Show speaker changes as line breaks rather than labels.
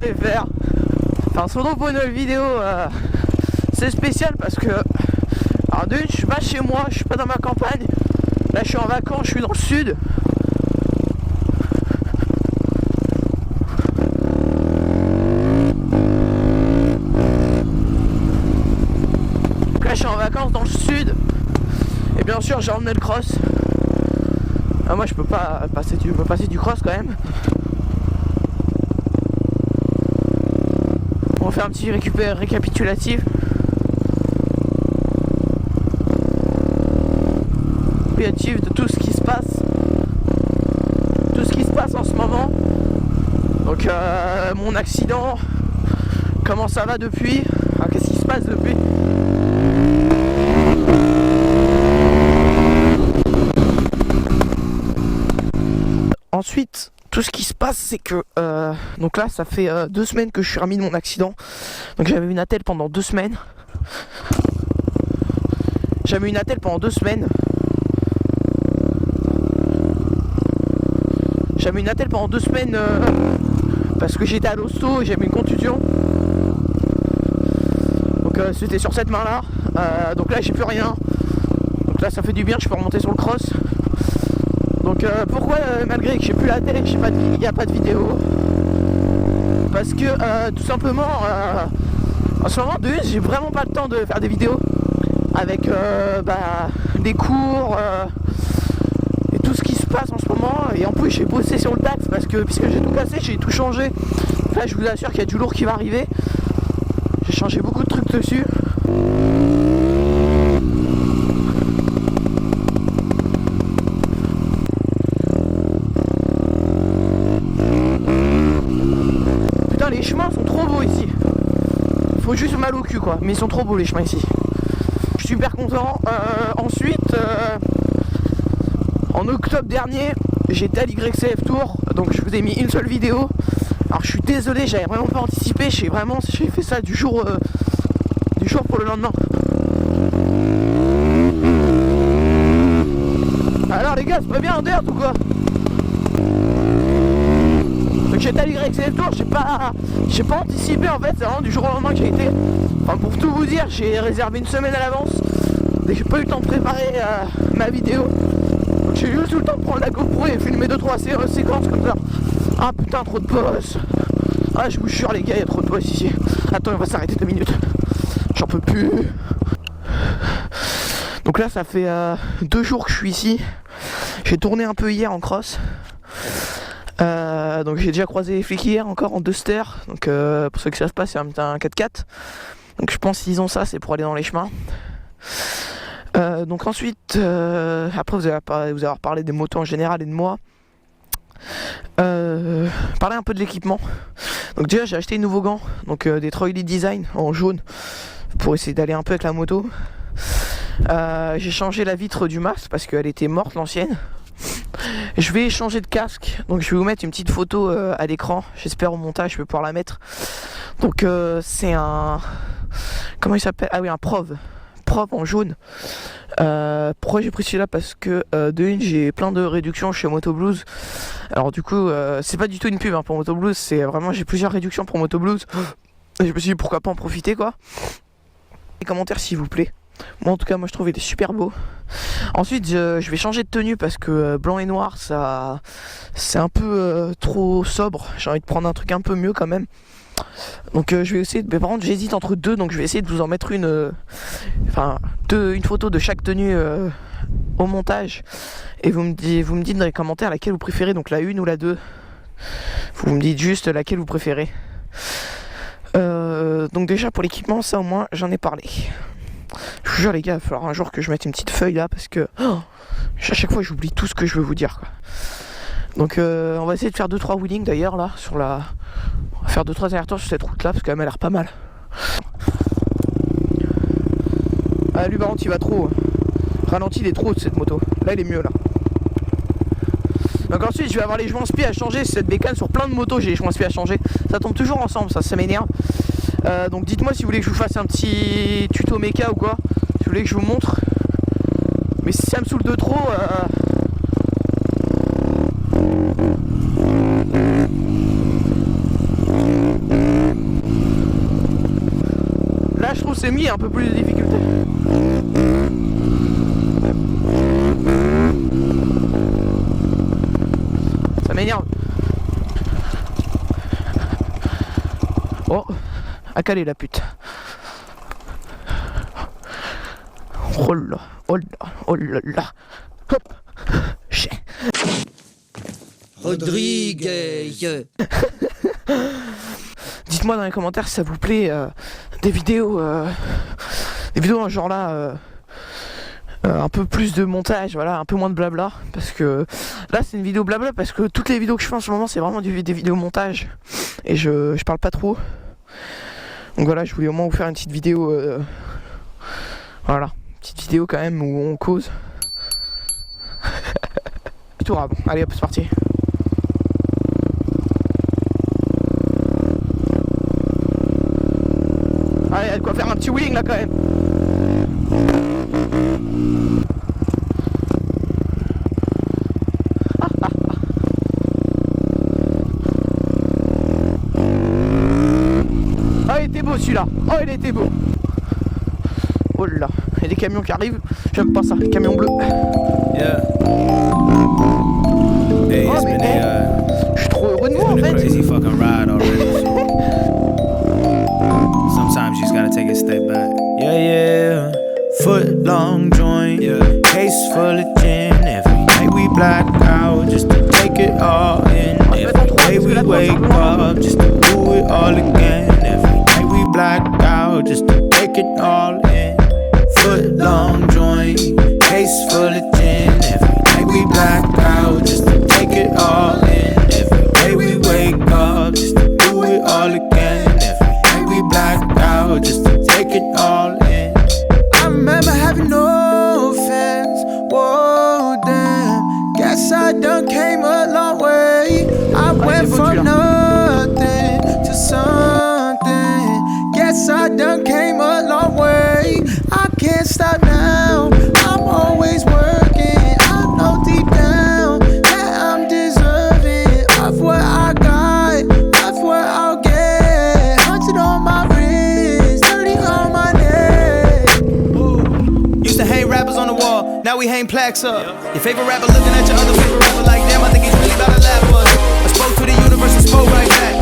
vais faire un solo pour une nouvelle vidéo. C'est spécial parce que alors d'une, je suis pas chez moi, je suis pas dans ma campagne. Là je suis en vacances, je suis dans le sud. Donc là je suis en vacances dans le sud. Et bien sûr j'ai emmené le cross. Moi je peux pas passer du cross quand même. On va faire un petit récapitulatif. De tout ce qui se passe. Tout ce qui se passe en ce moment. Donc mon accident. Comment ça va depuis. Qu'est-ce qui se passe depuis. Ensuite, tout ce qui se passe, c'est que donc là, ça fait 2 semaines que je suis remis de mon accident. Donc j'avais une attelle pendant 2 semaines. Parce que j'étais à l'hosto et j'avais une contusion. Donc c'était sur cette main là. Donc là j'ai plus rien. Donc là ça fait du bien, je peux remonter sur le cross. Donc pourquoi malgré que j'ai plus la tête, il n'y a pas de vidéo. Parce que tout simplement en ce moment j'ai vraiment pas le temps de faire des vidéos. Avec des cours et tout ce qui se passe en ce moment. Et en plus j'ai bossé sur le taxe parce que puisque j'ai tout cassé, j'ai tout changé. Là je vous assure qu'il y a du lourd qui va arriver. J'ai changé beaucoup de trucs dessus. Putain les chemins sont trop beaux ici. Faut juste mal au cul quoi. Mais ils sont trop beaux les chemins ici. Je suis super content. Ensuite en octobre dernier j'étais à l'YCF Tour. Donc je vous ai mis une seule vidéo. Alors je suis désolé, j'avais vraiment pas anticipé. J'ai fait ça du jour pour le lendemain. Alors les gars, c'est pas bien en dirt ou quoi? Donc j'étais à l'YCF Tour, j'ai pas anticipé en fait, c'est vraiment du jour au lendemain que j'ai été. Enfin pour tout vous dire, j'ai réservé une semaine à l'avance. Et j'ai pas eu le temps de préparer ma vidéo. Donc j'ai juste eu le temps de prendre la GoPro et filmer 2-3 séquences comme ça. Ah putain, trop de boss. Ah je vous jure les gars, il y a trop de boss ici. Attends, on va s'arrêter 2 minutes. J'en peux plus. Donc là ça fait 2 jours que je suis ici. J'ai tourné un peu hier en cross. Donc j'ai déjà croisé les flics hier encore en Duster. Donc pour ceux qui savent pas, c'est un 4x4. Donc je pense qu'ils ont ça, c'est pour aller dans les chemins. Donc ensuite après vous avez parlé des motos en général et de moi. Parler un peu de l'équipement. Donc déjà j'ai acheté de nouveaux gants. Donc des Troy Elite Design en jaune. Pour essayer d'aller un peu avec la moto. J'ai changé la vitre du masque parce qu'elle était morte l'ancienne. Je vais changer de casque, donc je vais vous mettre une petite photo à l'écran. J'espère au montage je vais pouvoir la mettre. Donc c'est un... Comment il s'appelle? Ah oui, un Prov en jaune. Pourquoi j'ai pris celui-là? Parce que de une j'ai plein de réductions chez Moto Blues. Alors du coup c'est pas du tout une pub pour Moto Blues. C'est vraiment, j'ai plusieurs réductions pour Moto Blues. Et je me suis dit pourquoi pas en profiter quoi. Les commentaires s'il vous plaît. Moi en tout cas, moi je trouve il est super beau. Ensuite je vais changer de tenue parce que blanc et noir ça c'est un peu trop sobre. J'ai envie de prendre un truc un peu mieux quand même. Donc je vais essayer mais par contre j'hésite entre deux. Donc je vais essayer de vous en mettre une photo de chaque tenue au montage. Et vous me dites dans les commentaires laquelle vous préférez. Donc la 1 ou la 2. Vous me dites juste laquelle vous préférez. Donc déjà pour l'équipement, ça au moins j'en ai parlé. Je vous jure les gars, il va falloir un jour que je mette une petite feuille là parce que à chaque fois j'oublie tout ce que je veux vous dire quoi. Donc on va essayer de faire 2-3 wheelings d'ailleurs là sur la... On va faire 2-3 allers-retours sur cette route là parce qu'elle m'a l'air pas mal. Ah lui par contre il va trop. Ralenti, il est trop haut de cette moto. Là il est mieux là. Donc ensuite je vais avoir les joints spi à changer. Cette bécane sur plein de motos j'ai les joints spi à changer. Ça tombe toujours ensemble, ça m'énerve. Donc dites-moi si vous voulez que je vous fasse un petit tuto méca ou quoi. Si vous voulez que je vous montre. Mais si ça me saoule de trop semi et un peu plus de difficulté. Ça m'énerve. Oh, à caler la pute. Oh là, oh là, oh là là. Hop. Chais.
Rodriguez.
Dites-moi dans les commentaires si ça vous plaît des vidéos dans ce genre là, un peu plus de montage, voilà, un peu moins de blabla, parce que là c'est une vidéo blabla parce que toutes les vidéos que je fais en ce moment c'est vraiment des vidéos montage et je parle pas trop. Donc voilà, je voulais au moins vous faire une petite vidéo, voilà, petite vidéo quand même où on cause. Tout rab. Allez hop, c'est parti. Allez, il y a de quoi faire un petit wheeling là quand même. Oh, il était beau celui-là. Oh, il était beau. Oh là, il y a des camions qui arrivent. J'aime pas ça, les camions bleus.
Yeah. Hey,
Oh, mais je suis trop heureux de moi en fait.
crazy fucking ride already. Sometimes you just gotta take a step back. Yeah, yeah. Foot long joint. Yeah. Case full of gin. Every night we black out just to take it all in. Every day we wake up just to do it all again. Every night we black out just to take it all in. Foot long joint. Case full of gin. Every night we black out just to take it all in. Every day we wake up just to do it all again. Every night we black out just to take it all in. I remember having no friends. Whoa, damn. Guess I done came a long way. I went from nothing to something. Guess I done came a long way. I can't stop now. I'm always working. I know deep down that I'm deserving of what I got, of what I'll get. 100 on my wrist, 30 on my neck. Used to hang rappers on the wall, now we hang plaques up. Your favorite rapper looking at your other favorite rapper like, damn, I think he's really about to laugh us. I spoke to the universe and spoke right back.